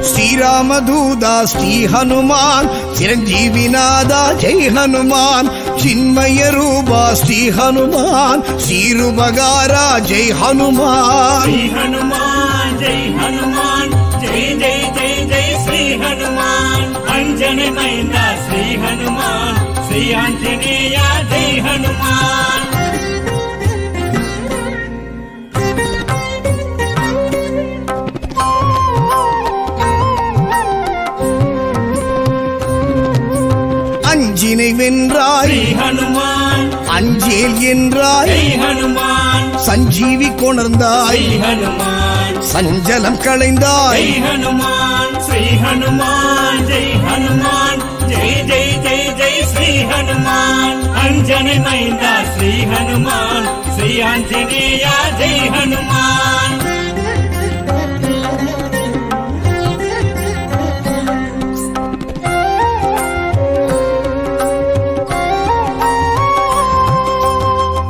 శ్రీరామదూదా శ్రీ హనుమాన్ చిరంజీవినాదా జై హనుమాన్ చిన్మయ రూపా శ్రీ హనుమాన్ శ్రీరుబగారా జై హనుమాన్ శ్రీ హనుమాన్ జై హనుమాన్ జై జై జై జై శ్రీ హనుమాన్ అంజనమైంద శ్రీ హనుమాన్ శ్రీ ఆంజనేయ జై హనుమాన్ அஞ்சினை வென்றாய் ஸ்ரீ ஹனுமான் அஞ்சேல் என்றாய் ஜெய் ஹனுமான் சஞ்சீவி கொணர்ந்தாய் ஸ்ரீ ஹனுமான் சஞ்சலம் களைந்தாய் ஜெய் ஹனுமான் ஸ்ரீ ஹனுமான் ஜெய் ஹனுமான் ஜெய் ஜெய் ஜெய் ஜெய் ஸ்ரீ ஹனுமான் அஞ்சனை மைந்தா ஸ்ரீ ஹனுமான் ஸ்ரீ ஆஞ்சநேய ஜெய் ஹனுமான்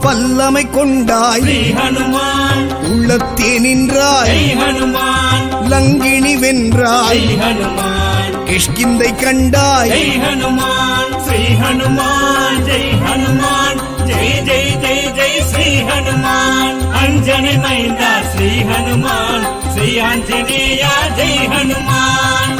வல்லமை கொண்டாய் ஸ்ரீ ஹனுமான் உள்ளத்தே நின்றாய் ஜெய் ஹனுமான் லங்கினி வென்றாய் ஜெய் ஹனுமான் கிஷ்கிந்தை கண்டாய் ஜெய் ஹனுமான் ஸ்ரீ ஹனுமான் ஜெய் ஹனுமான் ஜெய் ஜெய் ஜெய் ஜெய் ஸ்ரீ ஹனுமான் அஞ்சனை மைந்தா ஸ்ரீ ஹனுமான் ஸ்ரீ ஆஞ்சநேய ஜெய் ஹனுமான்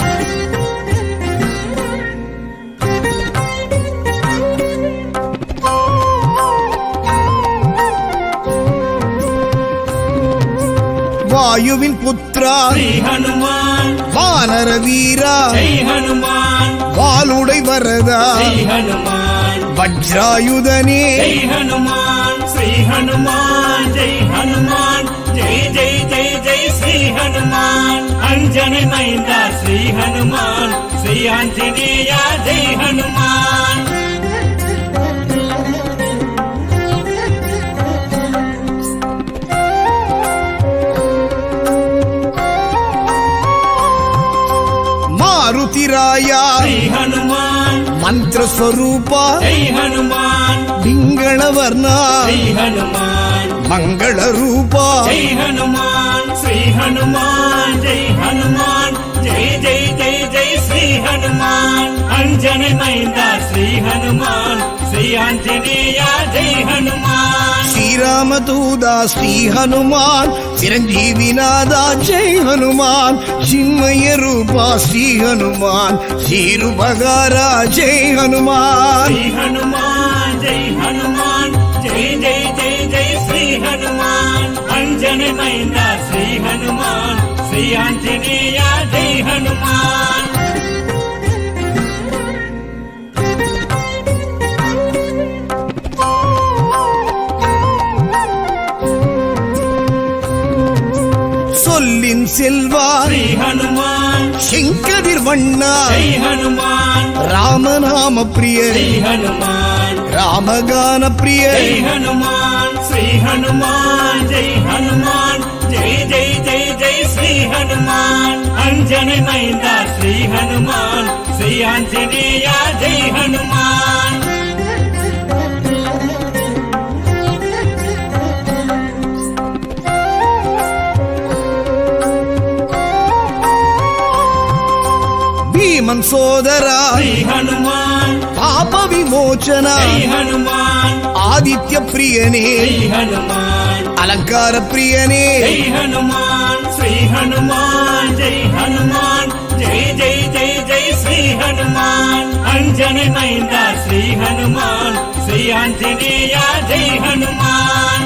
வாயுவின் புத்ரா ஸ்ரீ ஹனுமான் வானர வீரா ஜெய் ஹனுமான் வாளுடை வரதா ஸ்ரீ ஹனுமான் வஜ்ராயுதனே ஜெய் ஹனுமான் ஸ்ரீ ஹனுமான் ஜெய் ஹனுமான் ஜெய் ஜெய் ஜெய் ஜெய் ஸ்ரீ ஹனுமான் அஞ்சனை மைந்தா ஸ்ரீ ஹனுமான் ஸ்ரீ ஆஞ்சநேய ஜெய் ஹனுமான் మారుతిరాయా శ్రీ హనుమాన్ మంత్ర స్వరూపా జై హనుమాన్ పింగళ వర్ణ శ్రీ హనుమాన్ మంగళ రూపా జై హనుమాన్ శ్రీ హనుమాన్ జై హనుమాన్ జై జై జై జై శ్రీ హనుమాన్ అంజని మైందా శ్రీ హనుమాన్ శ్రీ ఆంజనేయ జై హనుమాన్ శ్రీరామదూదా శ్రీ హనుమాన్ చిరంజీవినాదా జై హనుమాన్ చిన్మయ రూపా శ్రీ హనుమాన్ శ్రీరుబగారా జై హనుమాన్ శ్రీ హనుమాన్ జై హనుమాన్ జై జై జై జై శ్రీ హనుమాన్ అంజని మైందా శ్రీ హనుమాన్ శ్రీ ఆంజనేయ జై హనుమాన్ சொல்லின் செல்வா శ్రీ హనుమాన్ శంకరిర్ వண்ணா జై హనుమాన్ రామనామ ప్రియ శ్రీ హనుమాన్ రామగాన ప్రియ జై హనుమాన్ శ్రీ హనుమాన్ జై హనుమాన్ జై జై జై జై శ్రీ హనుమాన్ అంజని మైందా శ్రీ హనుమాన్ శ్రీ ఆంజనేయ జై హనుమాన్ భీమన్ సోదరా శ్రీ హనుమాన్ పాప విమోచన జై హనుమాన్ ఆదిత్య ప్రియనే జై హనుమాన్ అలంకార ప్రియనే జై హనుమాన్ శ్రీ హనుమాన్ జై హనుమాన్ జై జై జై జై శ్రీ హనుమాన్ అంజని మైందా శ్రీ హనుమాన్ శ్రీ ఆంజనేయ జై హనుమాన్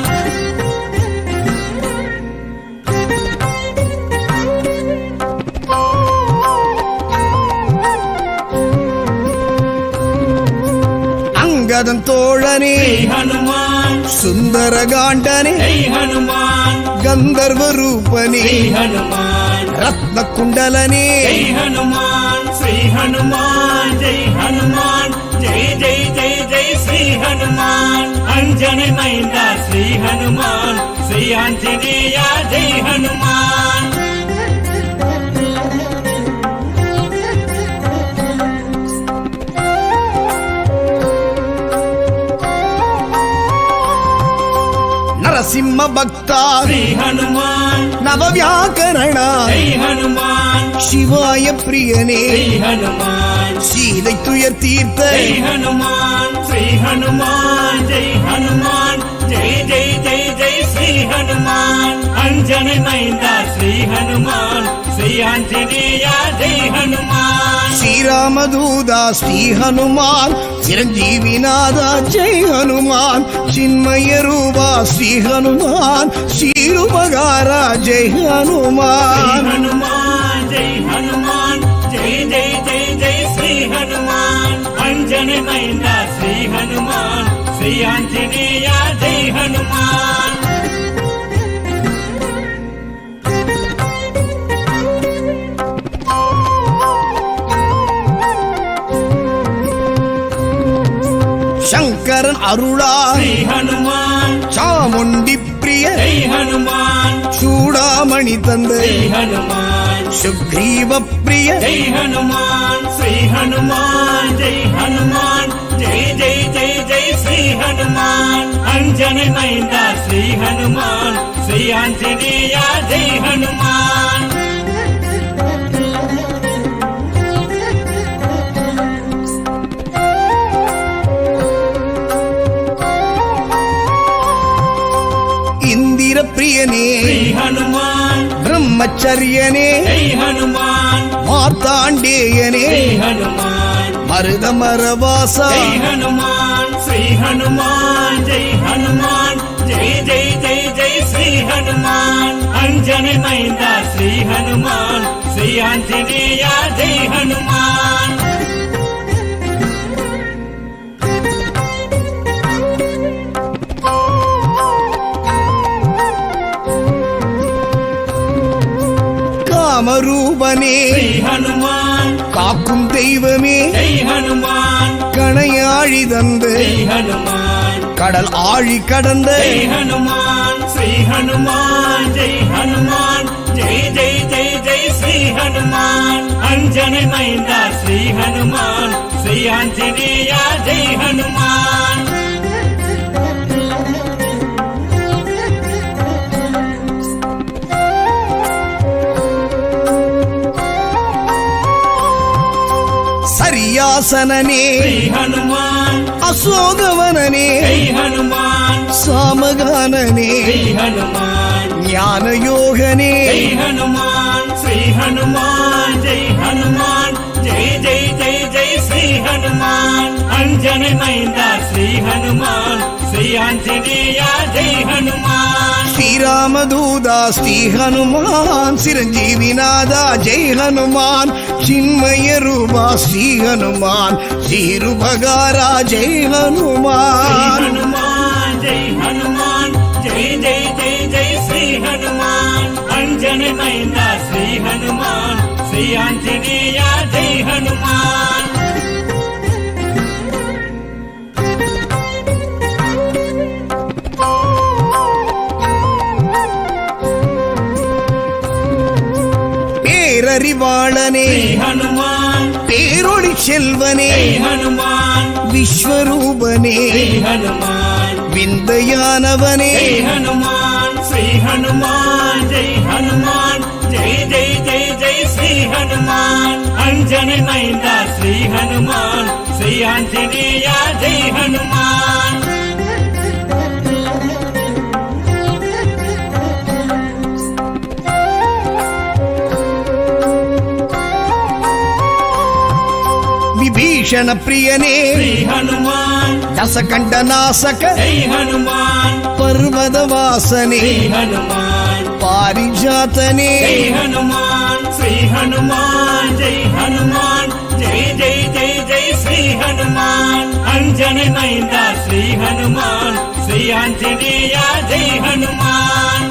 అంగదం తోళనే శ్రీ హనుమాన్ సుందరగాండనే జై హనుమాన్ గంధర్వ రూపనే శ్రీ హనుమాన్ రత్న కుండలనే జై హనుమాన్ శ్రీ హనుమాన్ జై హనుమాన్ జై జై జై జై శ్రీ హనుమాన్ అంజని மைந்தா ஸ்ரீ ஹனுமான் ஸ்ரீ ஆஞ்சநேயா ஜெய் ஹனுமான் నరసింహ భక్త శ్రీ హనుమాన్ నవవ్యాకరణ జై హనుమాన్ శివాయ ప్రియనే శ్రీ హనుమాన్ சீதை துயர் தீர்த்த జై హనుమాన్ శ్రీ హనుమాన్ జై హనుమాన్ జై జై జై జై శ్రీ హనుమాన్ అంజని మైందా శ్రీ హనుమాన్ శ్రీ ఆంజనేయ జై హనుమాన్ శ్రీరామదూత శ్రీ హనుమాన్ చిరంజీవినాథ జై హనుమాన్ చిన్మయ రూప శ్రీ హనుమాన్ శ్రీరుపగార జై హనుమాన్ హనుమాన్ జై హనుమాన్ జై జై జై జై శ్రీ హనుమాన్ అంజని మైందా శ్రీ హనుమాన్ శ్రీ ఆంజనేయ జై హనుమాన్ శంకరన్ అరుళా శ్రీ హనుమాన్ చాముండి ప్రియ జై హనుమాన్ చూడామణి తండ్రి శ్రీ హనుమాన్ సుగ్రీవ ప్రియ జై హనుమాన్ శ్రీ హనుమాన్ జై హనుమాన్ జై జై జై జై శ్రీ హనుమాన్ అంజని మైందా శ్రీ హనుమాన్ శ్రీ ఆంజనేయ జై హనుమాన్ ఇందిర ప్రియనే శ్రీ హనుమాన్ బ్రహ్మచర్యనే జై హనుమాన్ మార్తాండేయనే శ్రీ హనుమాన్ మరుదమరవాస జై హనుమాన్ శ్రీ హనుమాన్ జై హనుమాన్ జై జై జై జై శ్రీ హనుమాన్ అంజని మైందా శ్రీ హనుమాన్ శ్రీ ఆంజనేయ జై హనుమాన్ காமரூபனே శ్రీ హనుమాన్ காக்கும் தெய்வமே జై హనుమాన్ கணையாழி தந்து జై హనుమాన్ கடல் ஆழி கடந்த జై హనుమాన్ శ్రీ హనుమాన్ జై హనుమాన్ జై జై జై జై శ్రీ హనుమాన్ అంజని మైందా శ్రీ హనుమాన్ శ్రీ ఆంజనేయ జై హనుమాన్ சரியாசனனே శ్రీ హనుమాన్ அசோகவனனே జై హనుమాన్ சாமகானனே శ్రీ హనుమాన్ ஞானயோகனே జై హనుమాన్ శ్రీ హనుమాన్ జై హనుమాన్ జై జై జై జై శ్రీ హనుమాన్ అంజని మైందా శ్రీ హనుమాన్ శ్రీ ఆంజనేయ జై హనుమాన్ శ్రీరామదూత శ్రీ హనుమాన్ చిరంజీవినాథ జై హనుమాన్ చిన్మయ రూప శ్రీ హనుమాన్ శ్రీరుపగార జై జై హనుమాన్ హనుమాన్ జై హనుమాన్ జై జై జై జై శ్రీ హనుమాన్ అంజని మైందా శ్రీ హనుమాన్ శ్రీ ఆంజనేయ జై హనుమాన్ பேரறிவாளனே శ్రీ హనుమాన్ பேரொளி செல்வனே జై హనుమాన్ விஸ்வரூபனே శ్రీ హనుమాన్ விந்தையானவனே జై హనుమాన్ శ్రీ హనుమాన్ జై హనుమాన్ జై జై జై జై శ్రీ హనుమాన్ అంజని మైందా శ్రీ హనుమాన్ శ్రీ ఆంజనేయ జై హనుమాన్ విభీషణ ప్రియనే శ్రీ హనుమాన్ దశకంఠ నాశక జై హనుమాన్ పర్వతవాసనే శ్రీ హనుమాన్ పారిజాతనే జై హనుమాన్ శ్రీ హనుమాన్ జై హనుమాన్ జై జై జై జై శ్రీ హనుమాన్ అంజని మైందా శ్రీ హనుమాన్ శ్రీ ఆంజనేయ జై హనుమాన్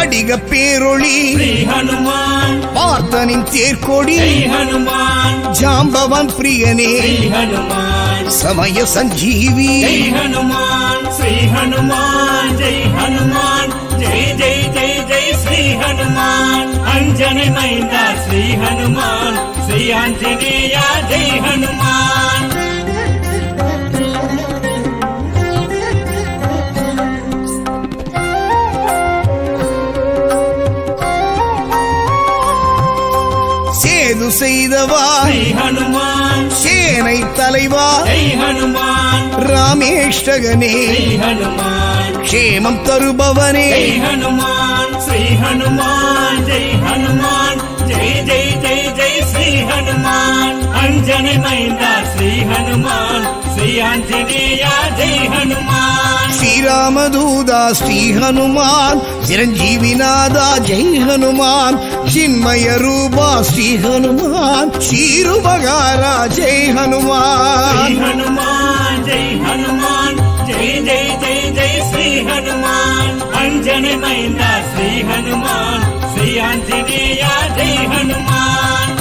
படிக பேரொளி ஸ்ரீ ஹனுமான் பார்த்தனின் தேர்கொடி ஜெய் ஹனுமான் ஜாம்பவான் பிரியனே ஸ்ரீ ஹனுமான் சமய சஞ்சீவி ஜெய் ஹனுமான் ஸ்ரீ ஹனுமான் ஜெய் ஹனுமான் ஜெய் ஜெய் ஜெய் ஜெய் ஸ்ரீ ஹனுமான் அஞ்சனை மைந்தா ஸ்ரீ ஹனுமான் ஸ்ரீ ஆஞ்சநேயா ஜெய் ஹனுமான் சேது செய்தவா ஸ்ரீ ஹனுமான் சேனை தலைவா ஜெய் ஹனுமான் ராமேஷ்டகனே ஸ்ரீ ஹனுமான் க்ஷேமம் தருபவனே ஜெய் ஹனுமான் ஸ்ரீ ஹனுமான் ஜெய் ஹனுமான் ஜெய் ஜெய் ஜெய் ஜெய் ஸ்ரீ ஹனுமான் அஞ்சனை மைந்தா ஸ்ரீ ஹனுமான் ஸ்ரீ ஆஞ்சநேயா ஜெய் ஹனுமான் ஸ்ரீராமதூதா ஸ்ரீ ஹனுமான் சிரஞ்சீவிநாதா ஜெய் ஹனுமான் சின்மய ரூபா ஸ்ரீ ஹனுமான் ஸ்ரீருபகாரா ஜெய் ஸ்ரீ ஹனுமான் ஹனுமான் ஜெய் ஹனுமான் ஜெய் ஜெய் ஜெய் ஜெய் ஸ்ரீ ஹனுமான் அஞ்சனை மைந்தா ஸ்ரீ ஹனுமான் ஸ்ரீ ஆஞ்சநேயா ஜெய் ஹனுமான்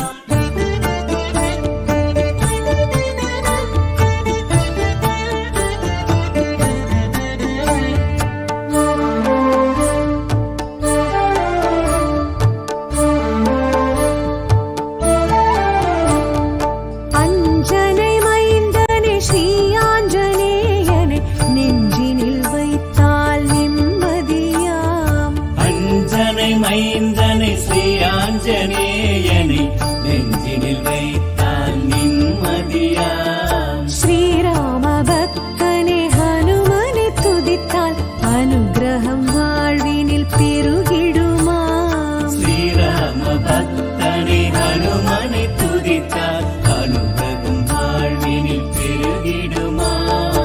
அஞ்சனை மைந்தனே ஸ்ரீ ஆஞ்சநேயனே நெஞ்சினில் வைத்தால் நிம்மதியாம் அஞ்சனை மைந்தனை ஸ்ரீ ஆஞ்சநேயனை நெஞ்சினில் வைத்தால் நிம்மதியாம் ஸ்ரீராம பக்தனே ஹனுமனை துதித்தால் அனுகிரகம் வாழ்வினில் பெருகிடுமாம் ஸ்ரீராம பக்தனை ஹனுமனை துதித்தார் அனுகிரகம் வாழ்வினில் பெருகிடுமாம்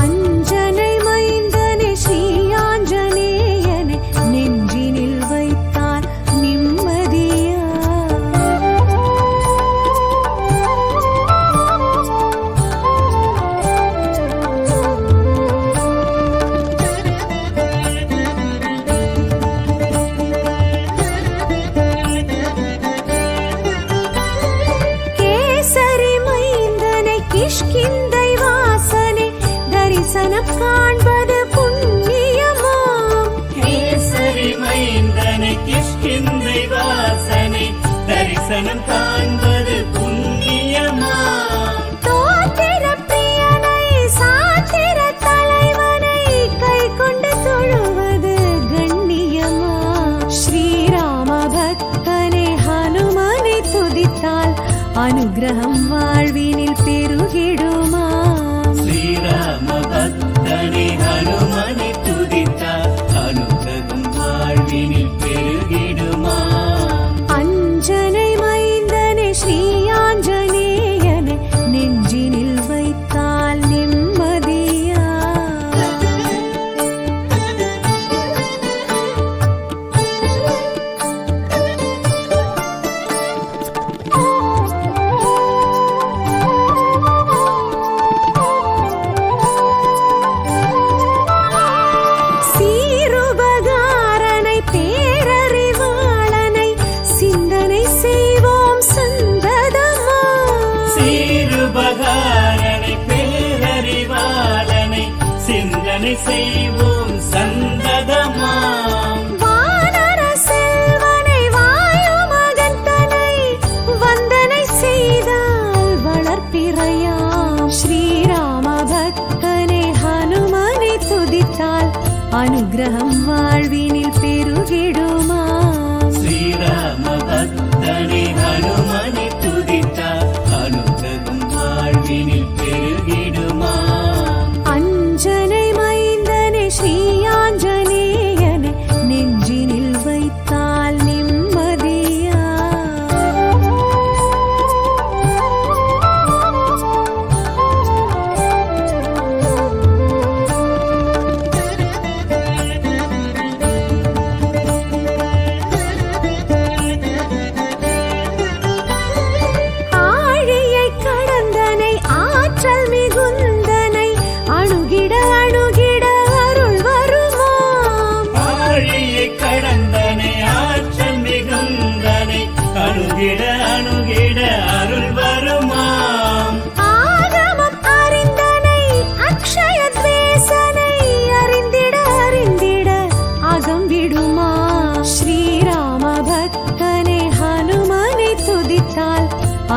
அஞ்சனை மைந்தனே ஸ்ரீ ஆஞ்சநேயனே நெஞ்சினில் வைத்தால் நிம்மதியாம் கேசரி மைந்தனை கிஷ்கிந்தை வாசனை தரிசனம் காண்பது புண்ணியமாம் கேசரி மைந்தனை கிஷ்கிந்தை வாசனை தரிசனம் காண்பது புண்ணியமாம் தோத்திர பிரியனை சாத்திர தலைவனை கை கொண்டு தொழுவது கண்ணியமாம் ஸ்ரீராம பக்தனே ஹனுமனை துதித்தால் அனுகிரகம் வாழ்வினில் பெருகிடுமாம் ஸ்ரீராம பக்தனை ஹனுமனை துதித்தார் அனுகிரகம் வாழ்வினில் பெருகிடுமாம் அஞ்சனை மைந்தனே ஸ்ரீ ஆஞ்சநேயனே நெஞ்சினில் வைத்தால் நிம்மதியா சீருபகாரனை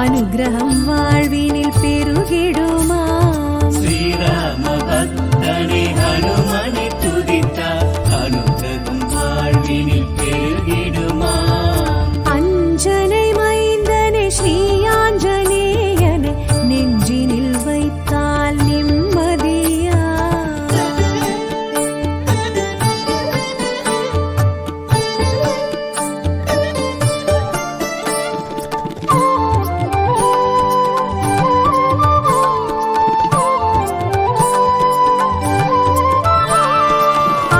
அனுகிரகம் வாழ்வினில் பெருகிடுமாம். ஸ்ரீராம பக்தனை ஹனுமனை துதித்தால் அனுகிரகம் வாழ்வினில் பெருகிடுமாம். அஞ்சனை மைந்தனே ஸ்ரீ ஆஞ்சநேயனை நெஞ்சினில் வைத்தால் நிம்மதியா.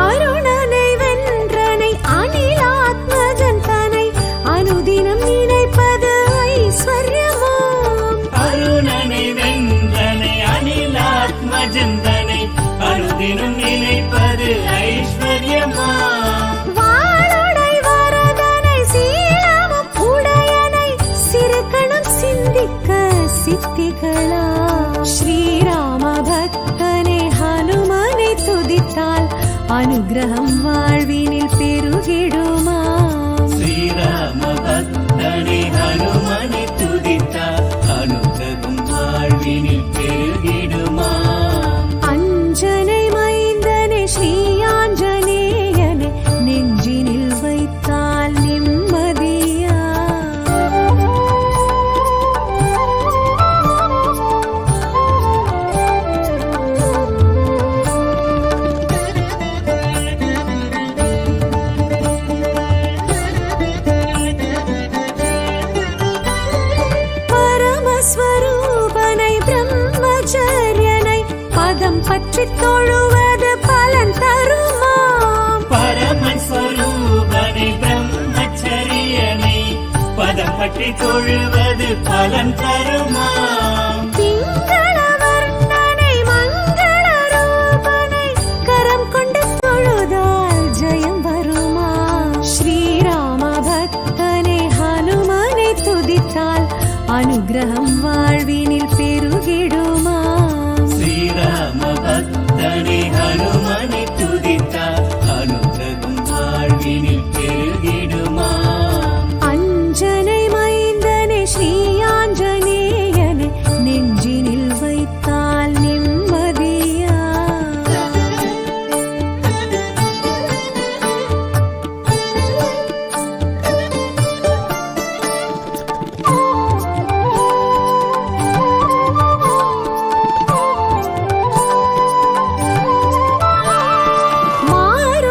அருணனை வென்றனை அனிலாத்மஜன் தனை அனுதினம் நினைப்பது ஐஸ்வர்யமாம். அருணனை வென்றனை அனிலாத்மஜந்தனை அனுதினம் நினைப்பது ஐஸ்வர்யமாம். வாளுடை வரதனை சீலமும் உடையனை சிறுகணம் சிந்திக்க சித்திகளா. ஸ்ரீராம பக்தனை ஹனுமனை துதித்தால் அனுகிரகம் வாழ்வினில் பெருகிடுமாம். ஸ்ரீராம பக்தனை ஹனுமனை துதித்தால் அனுகிரகம் வாழ்வினில் பெருகிடுமாம். அஞ்சனை மைந்தனே ஸ்ரீ ஆஞ்சநேயனை நெஞ்சினில் வைத்தால் நிம்மதியா. பரமஸ்வரூபனை பிரம்மச்சரியனை பதம் பற்றி தொழுவது பலன் தருமாம். பரமன் ஸ்வரூபனை பிரம்மச்சரியனை பதம் பற்றி தொழுவது பலன் தருமாம். திங்கள வர்ணனை மங்கள ரூபனை கரம் கொண்டு தொழுதால் ஜெயம் வருமா. ஸ்ரீராம பக்தனை ஹனுமனை துதித்தால் அனுகிரகம் வாழ்வினில் பெருகிடுமாம். ஸ்ரீராம பக்தனை ஹனுமனை துதித்தால் அனுகிரகம் வாழ்வினில் பெருகிடுமாம். அஞ்சனை மைந்தனே ஸ்ரீ ஆஞ்சநேயனை நெஞ்சினில் வைத்தால் நிம்மதியா.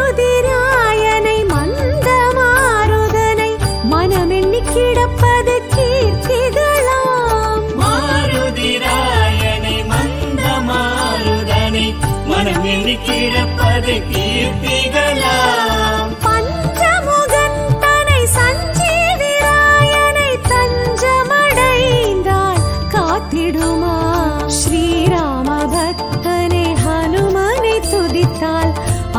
மாருதிராயனை மந்த மாருதனை மனமெண்ணி கிடப்பது கீர்த்திகளாம். மாருதிராயனை மந்த மாருதனை மனம் எண்ணி கிடப்பது கீர்த்திகளாம். பஞ்சமுகன் தனை சஞ்சீவிராயனை தஞ்சமடைந்தால் காத்திடுமா. ஸ்ரீராம பக்தனை ஹனுமனை துதித்தால்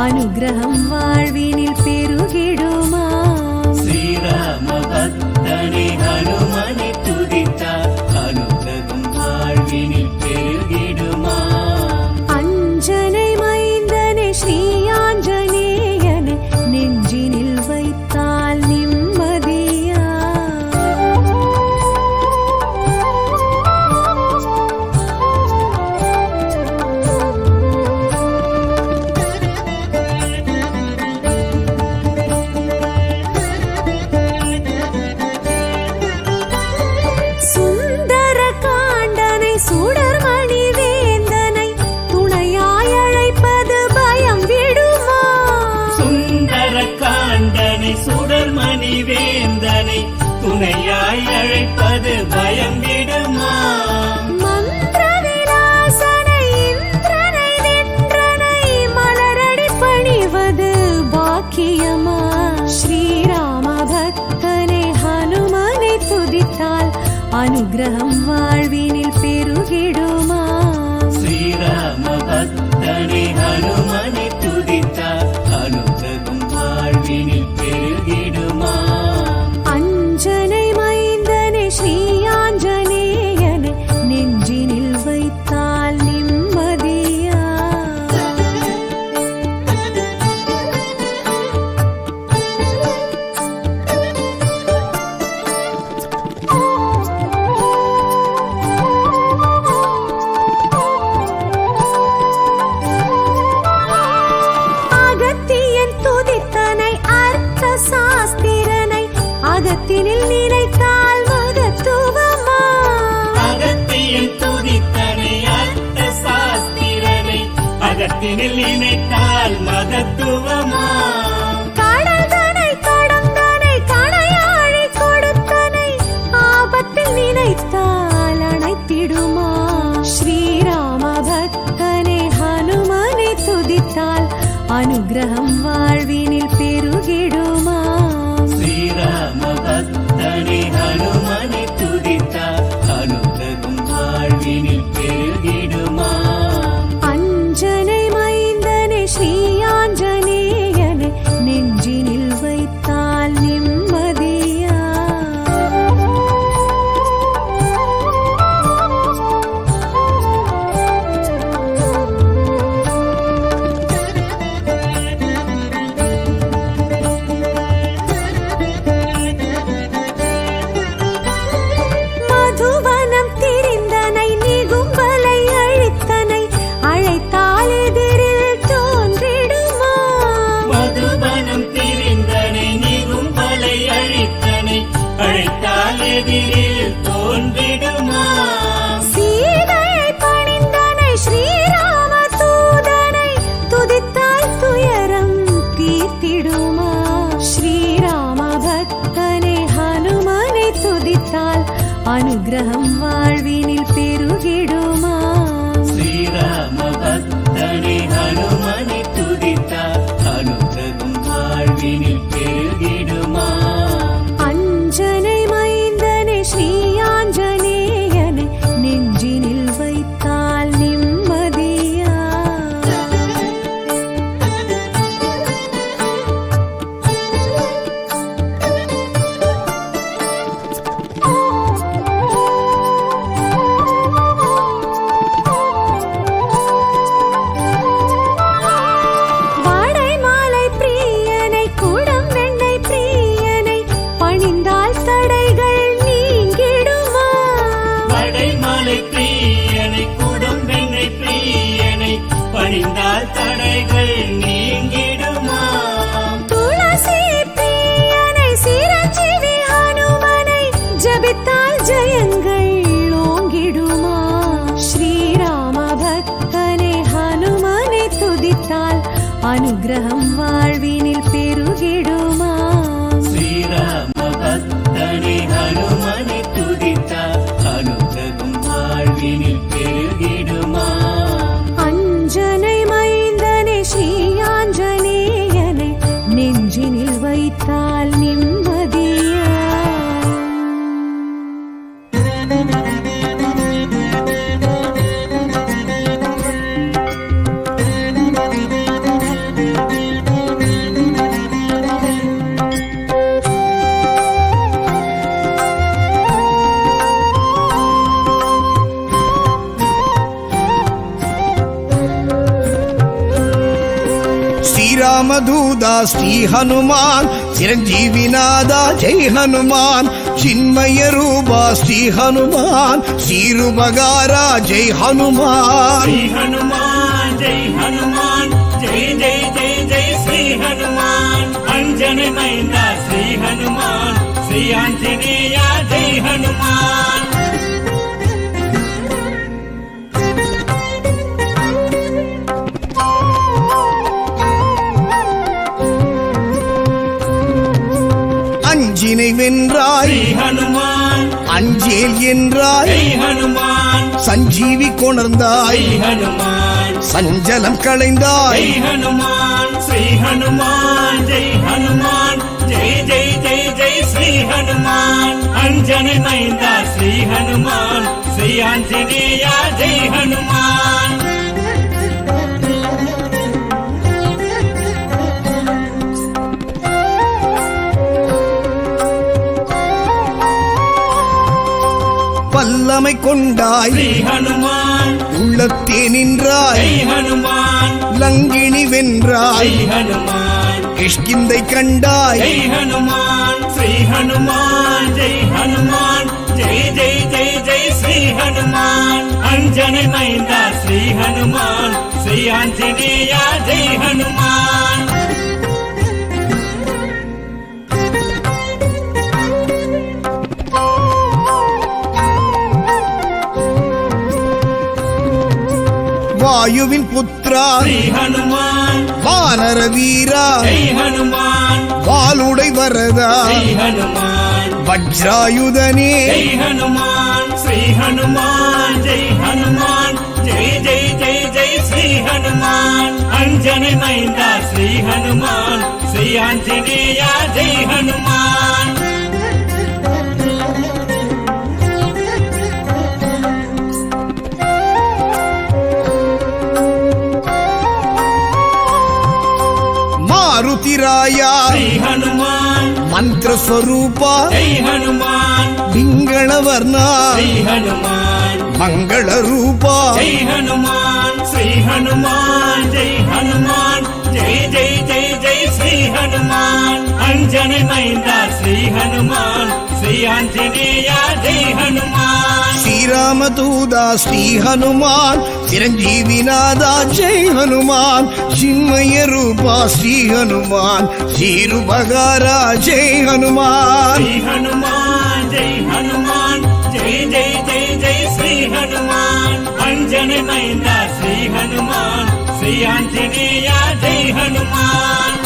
அனுகிரகம் வாழ்வினில் பெருகிடுமாம். ஸ்ரீராம பக்தனை ஹனுமனை துதித்தால் அனுகிரகம் வாழ்வினில் பெருகிடுமாம். அஞ்சனை மைந்தனே ஸ்ரீ ஆஞ்சநேயனை நெஞ்சினில் வைத்தால் நிம்மதியா. சுந்தர காண்டனை சுடர்மணி வேந்தனை துணையாய் அழைப்பது பயம் விடுமா. சுந்தர காண்டனை சுடர்மணி வேந்தனை துணையாய் அழைப்பது பயம் விடுமாம். மந்திர விலாசனை இந்திரனை வென்றனை மலரடி பணிவது பாக்கியமா. ஸ்ரீராம பக்தனை ஹனுமனை துதித்தால் அனுகிரகம் வாழ்வினில் பெருகிடுமாம். ஸ்ரீராம பக்தனை ஹனுமனை துதித்தால் அனுகிரகம் வாழ்வினில் பெருகிடுமாம். அஞ்சனை மைந்தனே ஸ்ரீ ஆஞ்சநேயனை நெஞ்சினில் வைத்தால் நிம்மதியா. மனதினில் நினைத்தால் மகத்துவமா கடல்தனை கடந்தனை கணையாழி கொடுத்தனை ஆபத்தில் நினைத்தால் அணைத்திடுமா ஸ்ரீராம பக்தனை ஹனுமனை துதித்தால் அனுகிரகம் வாழ்வினில் பெருகிடுமா ஸ்ரீராம பக்தனை ஹனுமனை துதித்தால் அனுகிரகம் வாழ்வினில் பெருகிடுமா அஞ்சனை மைந்தனை ஸ்ரீ ஆஞ்சநேயனை நெஞ்சினில் வைத்தால் நிம்மதியா மதுவனம் திரிந்தனை நிகும்பலை அழித்தனை அழைத்தால் எதிரில் தோன்றிடுமா மதுபனம் திரிந்தனை நிகும்பலை அழித்தனை அழைத்தால் எதிரில் தோன்றிடுமா சீதையை பணிந்தனை ஸ்ரீராம தூதனை துதித்தால் துயரம் தீர்த்திடுமா ஸ்ரீராம பக்தனை ஹனுமனை துதித்தால் அனுகிரகம் வாழ்வினில் பெருகிடுமா ஸ்ரீராம பக்தனை ஹனுமனை துதித்தால் அனுகிரகம் வாழ்வினில் பெருகிடுமா அஞ்சனை மைந்தனை ஸ்ரீ ஆஞ்சநேயனை நெஞ்சினில் வைத்தால் நிம்மதியா வாடைமாலை பிரியனை குடம் வெண்ணெய் பிரியனை பணிந்தால் தடைகள் நீங்கிடுமா வடைமலை பிரியனை குடும்பெண்ணை பிரியனை பணிந்தால் தடைகள் நீங்கிடுமா துளசி பிரியனை சிரஞ்சீவி ஹனுமனை ஜபித்தால் ஜெயங்கள் ஓங்கிடுமா ஸ்ரீராம பக்தனை ஹனுமனை துதித்தால் அனுகிரகம் வாழ்வினில் பெருகிடுமா ஸ்ரீராம பக்தனை ஹனுமனை துதித்தால் அனுகிரகம் வாழ்வினில் பெருகிடுமா அஞ்சனை மைந்தனை ஸ்ரீ ஆஞ்சநேயனை நெஞ்சினில் வைத்தால் நிம்மதியா శ్రీరామదూత శ్రీ హనుమాన్ చిరంజీవినాథ జై హనుమాన్ చిన్మయ రూప శ్రీ హనుమాన్ శ్రీరుబగారా జై హనుమాన్ श्री हनुमान जय हनुमान जय जय जय जय श्री हनुमान अंजनी मैंदा श्री हनुमान श्री आंजनेय जय हनुमान அஞ்சினை வென்றாய் श्री हनुमान அஞ்சேல் என்றாய் जय हनुमान சஞ்சீவி கொணர்ந்தாய் श्री हनुमान சஞ்சலம் களைந்தாய் जय हनुमान श्री हनुमान जय हनुमान जय जय जय जय श्री हनुमान अंजनी मैंदा श्री हनुमान श्री आंजनेय जय हनुमान வல்லமை கொண்டாய் श्री हनुमान உள்ளத்தே நின்றாய் जय हनुमान லங்கினி வென்றாய் जय हनुमान கிஷ்கிந்தை கண்டாய் जय हनुमान श्री हनुमान जय हनुमान जय जय जय जय श्री हनुमान अंजनी मैंदा श्री हनुमान श्री आंजनेय जय हनुमान வாயுவின் புத்ரா ஸ்ரீ ஹனுமான் வானர வீரா ஜெய் ஹனுமான் வாளுடை வரதா ஸ்ரீ ஹனுமான் வஜ்ராயுதனே ஜெய் ஹனுமான் ஸ்ரீ ஹனுமான் ஜெய் ஹனுமான் ஜெய் ஜெய் ஜெய் ஜெய் ஸ்ரீ ஹனுமான் அஞ்சனை மைந்தா ஸ்ரீ ஹனுமான் ஸ்ரீ ஆஞ்சநேயா ஜெய் ஹனுமான் மாருதிராயா ஸ்ரீ ஹனுமான் ಮಂತ್ರ ಸ್ವರೂಪ ஜெய் ஹனுமான் பிங்களவர்ணா ஸ்ரீ ஹனுமான் ಮಂಗಳ ರೂಪ ஜெய் ஹனுமான் ஸ்ரீ ஹனுமான் ஜெய் ஹனுமான் ஜெய் ஜெய் ஜெய் ஜெய் ஸ்ரீ ஹனுமான் அஞ்சனை மைந்தா ஸ்ரீ ஹனுமான் ஸ்ரீ ஆஞ்சநேயா ஜெய் ஹனுமான் ಶ್ರೀರಾಮದೂತ ಶ್ರೀ ಹನುಮಾನ್ ಚಿರಂಜೀವಿನಾದ ಜೈ ಹನುಮಾನ್ ಚಿನ್ಮಯ ರೂಪ ಶ್ರೀ ಹನುಮಾನ್ ಶ್ರೀರುಪಗಾರ ಜೈ ಹನುಮಾನ್ ஸ்ரீ ஹனுமான் ஜெய் ஹனுமான் ஜெய் ஜெய் ஜெய் ஜெய் ஸ்ரீ ஹனுமான் அஞ்சனை மைந்தா ஸ்ரீ ஹனுமான் ஸ்ரீ ஆஞ்சநேயா ஜெய் ஹனுமான்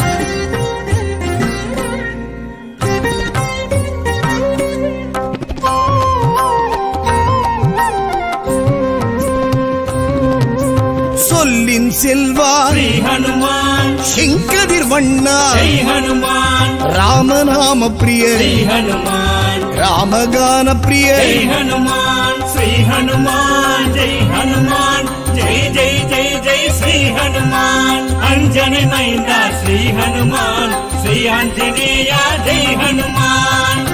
சொல்லின் செல்வா ஸ்ரீ ஹனுமான் செங்கதிர் வண்ணா ஜெய் ஹனுமான் ராமநாம பிரிய ஸ்ரீ ஹனுமான் ராமகான பிரிய ஜெய் ஹனுமான் ஸ்ரீ ஹனுமான் ஜெய் ஹனுமான் ஜெய் ஜெய் ஜெய் ஜெய் ஸ்ரீ ஹனுமான் அஞ்சனை மைந்தா ஸ்ரீ ஹனுமான் ஸ்ரீ ஆஞ்சநேயா ஜெய் ஹனுமான்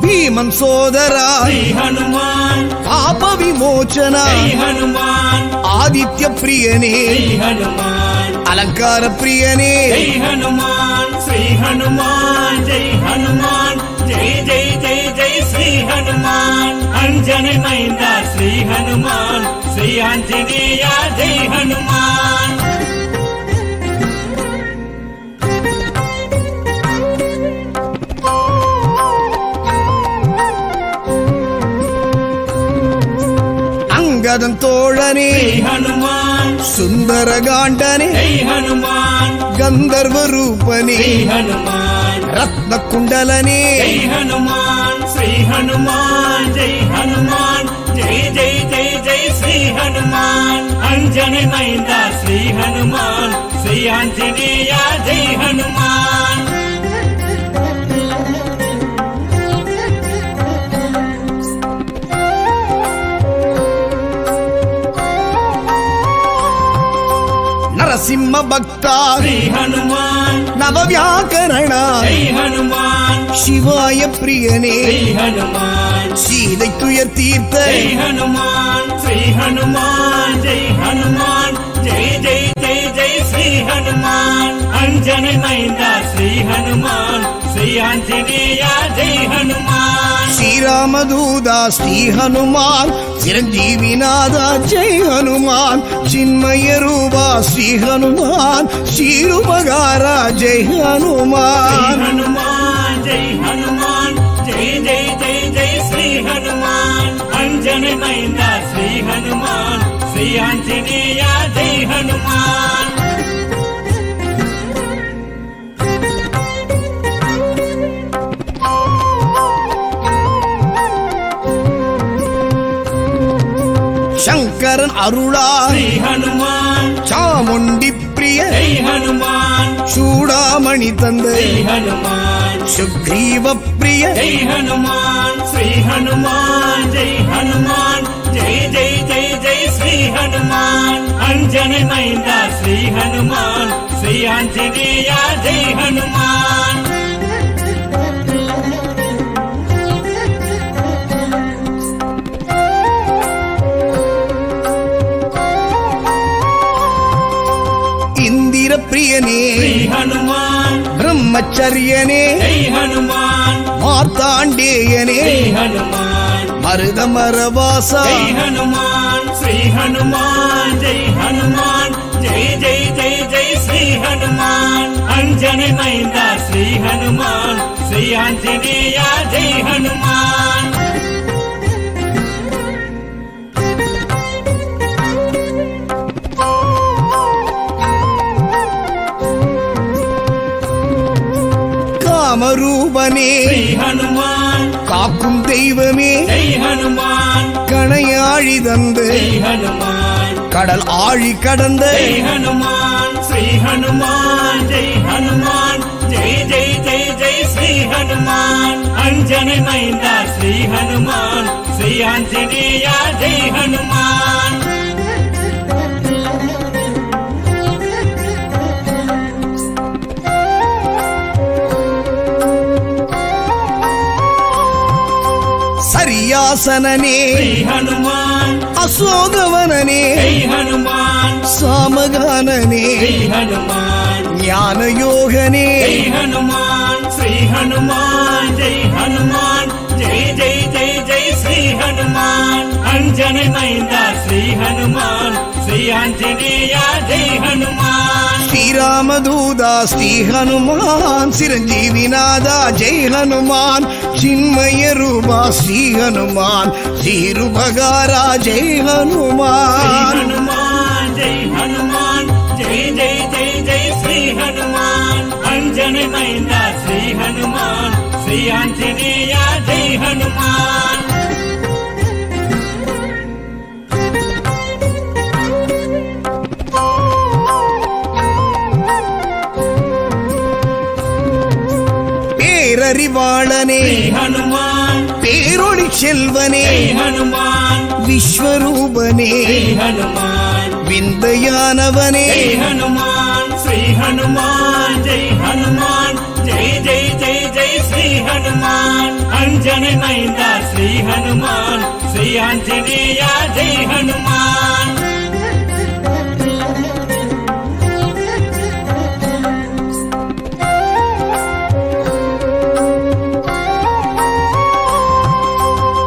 ಭೀಮನ್ ಸೋದರ ஸ்ரீ ஹனுமான் ಪಾಪ ವಿಮೋಚನ ஜெய் ஹனுமான் ಆದಿತ್ಯ ಪ್ರಿಯನೇ ஸ்ரீ ஹனுமான் ಅಲಂಕಾರ ಪ್ರಿಯನೇ ஜெய் ஹனுமான் ஸ்ரீ ஹனுமான் ஜெய் ஹனுமான் ஜெய் ஜெய் ஜெய் ஜெய் ஸ்ரீ ஹனுமான் அஞ்சனை மைந்தா ஸ்ரீ ஹனுமான் ஸ்ரீ ஆஞ்சநேயா ஜெய் ஹனுமான் ಅಂಗದನ್ ತೋಳನೇ ஸ்ரீ ஹனுமான் ಸುಂದರ ಗಾಂಡನೇ ஜெய் ஹனுமான் ಗಂಧರ್ವ ರೂಪನೇ ஸ்ரீ ஹனுமான் ರತ್ನ ಕುಂಡಲನೇ ஜெய் ஹனுமான் ஸ்ரீ ஹனுமான் ஜெய் ஹனுமான் ஜெய் ஜெய் ஜெய் ஜெய் ஸ்ரீ ஹனுமான் அஞ்சனை மைந்தா ஸ்ரீ ஹனுமான் ஸ்ரீ ஆஞ்சநேயா ஜெய் ஹனுமான் ನರಸಿಂಹ ಭಕ್ತ ஸ்ரீ ஹனுமான் ನವವ್ಯಾಕರಣ ஜெய் ஹனுமான் ಶಿವಾಯ ಪ್ರಿಯನೇ ஸ்ரீ ஹனுமான் சீதை துயர் தீர்த்த ஜெய் ஹனுமான் ஸ்ரீ ஹனுமான் ஜெய் ஹனுமான் ஜெய் ஜெய் ஜெய் ஜெய் ஸ்ரீ ஹனுமான் அஞ்சனை மைந்தா ஸ்ரீ ஹனுமான் ஸ்ரீ ஆஞ்சநேயா ஜெய் ஹனுமான் ಶ್ರೀರಾಮದೂತ ಶ್ರೀ ಹನುಮಾನ್ ಚಿರಂಜೀವಿನಾದ ಜೈ ಹನುಮಾನ್ ಚಿನ್ಮಯ ರೂಪ ಶ್ರೀ ಹನುಮಾನ್ ಶ್ರೀರೂಪಗಾರ ಜೈ ஸ்ரீ ಹನುಮಾನ್ ஹனுமான் ஜெய் ஹனுமான் ஜெய் ஜெய் ஜெய் ஜெய் ஸ்ரீ ஹனுமான் அஞ்சனை மைந்தா ஸ்ரீ ஹனுமான் ஸ்ரீ ஆஞ்சநேயா ஜெய் ஹனுமான் ಶಂಕರನ್ ಅರುಳಾ ஸ்ரீ ஹனுமான் ಚಾಮುಂಡಿ ಪ್ರಿಯ ஜெய் ஹனுமான் ಚೂಡಾಮಣಿ ತಂದೆ ஸ்ரீ ஹனுமான் ಸುಗ್ರೀವ ಪ್ರಿಯ ஜெய் ஹனுமான் ஸ்ரீ ஹனுமான் ஜெய் ஹனுமான் ஜெய் ஜெய் ஜெய் ஜெய் ஸ்ரீ ஹனுமான் அஞ்சனை மைந்தா ஸ்ரீ ஹனுமான் ஸ்ரீ ஆஞ்சநேயா ஜெய் ஹனுமான் ಇಂದಿರ ಪ್ರಿಯನೇ ஸ்ரீ ஹனுமான் ಬ್ರಹ್ಮಚರ್ಯನೇ ஜெய் ஹனுமான் ಮಾರ್ತಾಂಡೇಯನೇ ஸ்ரீ ஹனுமான் ಮರುದ ಮರವಾಸ ஜெய் ஹனுமான் ஸ்ரீ ஹனுமான் ஜெய் ஹனுமான் జై జై జై జై శ్రీ హనుమాన్ అంజని మైంద శ్రీ హనుమాన్ శ్రీ ఆంజనేయ జై హనుమాన్ காமரூபனே శ్రీ హనుమాన్ காக்கும் தெய்வமே జై హనుమాన్ கணையாழி தந்து జై హనుమాన్ கடல் ஆழி கடந்த జై హనుమాన్ శ్రీ హనుమాన్ జై హనుమాన్ జై జై జై జై శ్రీ హనుమాన్ అంజని మైంద శ్రీ హనుమాన్ శ్రీ ఆంజనేయ జై హనుమాన్ சரியாசனனே శ్రీ హనుమాన్ அசோகவனனே జై హనుమాన్ சாமகானனே శ్రీ హనుమాన్ ஞானயோகனே జై హనుమాన్ శ్రీ హనుమాన్ జై హనుమాన్ జై జై జై జై శ్రీ హనుమాన్ అంజని మైంద శ్రీ హనుమాన్ శ్రీ ఆంజనేయ జై హనుమాన్ ஸ்ரீராமதூதா ஸ்ரீ ஹனுமான் சிரஞ்சீவிநாதா ஜெய் ஹனுமான் சின்மய ரூபா ஸ்ரீ ஹனுமான் ஸ்ரீருபகாரா ஜெய் శ్రీ ஹனுமான் హనుమాన్ జై హనుమాన్ జై జై జై జై శ్రీ హనుమాన్ అంజని మైంద శ్రీ హనుమాన్ శ్రీ ఆంజనేయ జై హనుమాన్ பேரறிவாளனே శ్రీ హనుమాన్ பேரொளி செல்வனே జై హనుమాన్ விஸ்வரூபனே శ్రీ హనుమాన్ விந்தையானவனே జై హనుమాన్ శ్రీ హనుమాన్ జై హనుమాన్ జై జై జై జై శ్రీ హనుమాన్ అంజని మైంద శ్రీ హనుమాన్ శ్రీ ఆంజనేయ జై హనుమాన్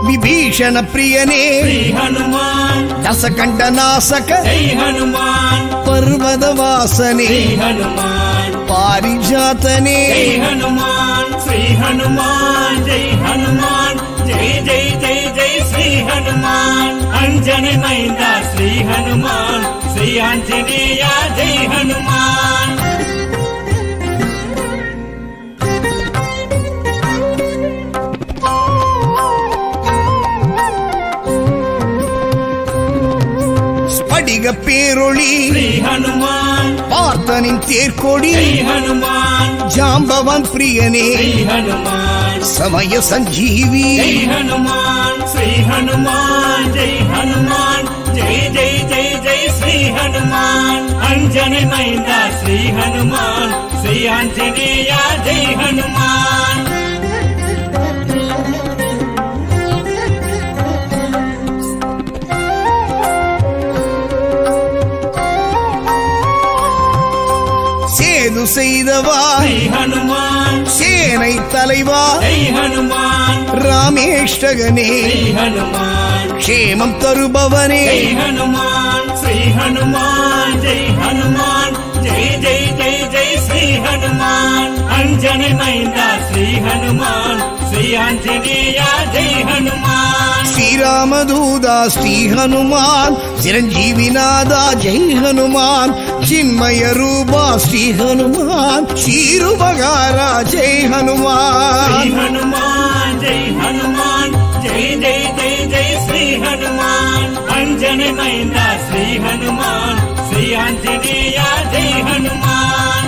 விபீஷண பிரியனே శ్రీ హనుమాన్ தசகண்ட நாசக జై హనుమాన్ பர்வதவாசனே శ్రీ హనుమాన్ பாரிஜாதனே జై హనుమాన్ శ్రీ హనుమాన్ జై హనుమాన్ జై జై జై జై శ్రీ హనుమాన్ అంజని మైంద శ్రీ హనుమాన్ శ్రీ ఆంజనేయ జై హనుమాన్ ஸ்படிக பேரொளி శ్రీ హనుమాన్ பார்த்தனின் தேர்கொடி జై హనుమాన్ ஜாம்பவான் பிரியனே శ్రీ హనుమాన్ சமய சஞ்சீவி జై హనుమాన్ శ్రీ హనుమాన్ జై హనుమాన్ జై జై జై జై శ్రీ హనుమాన్ అంజని మైంద శ్రీ హనుమాన్ శ్రీ ఆంజనేయ జై హనుమాన్ சேது செய்தவா శ్రీ హనుమాన్ சேனை தலைவா జై హనుమాన్ ராமேஷ்டகனே శ్రీ హనుమాన్ க்ஷேமம் தருபவனே జై హనుమాన్ శ్రీ హనుమాన్ జై హనుమాన్ జై జై జై జై శ్రీ హనుమాన్ అంజని మైంద శ్రీ హనుమాన్ శ్రీ ఆంజనేయ జై హనుమాన్ ஸ்ரீராமதூதா ஸ்ரீ ஹனுமான் சிரஞ்சீவிநாதா ஜெய் ஹனுமான் சின்மய ரூபா ஸ்ரீ ஹனுமான் ஸ்ரீருபகாரா ஜெய் శ్రీ ஹனுமான் హనుమాన్ జై హనుమాన్ జై జై జై జై శ్రీ హనుమాన్ అంజని మైంద శ్రీ హనుమాన్ శ్రీ ఆంజనేయ జై హనుమాన్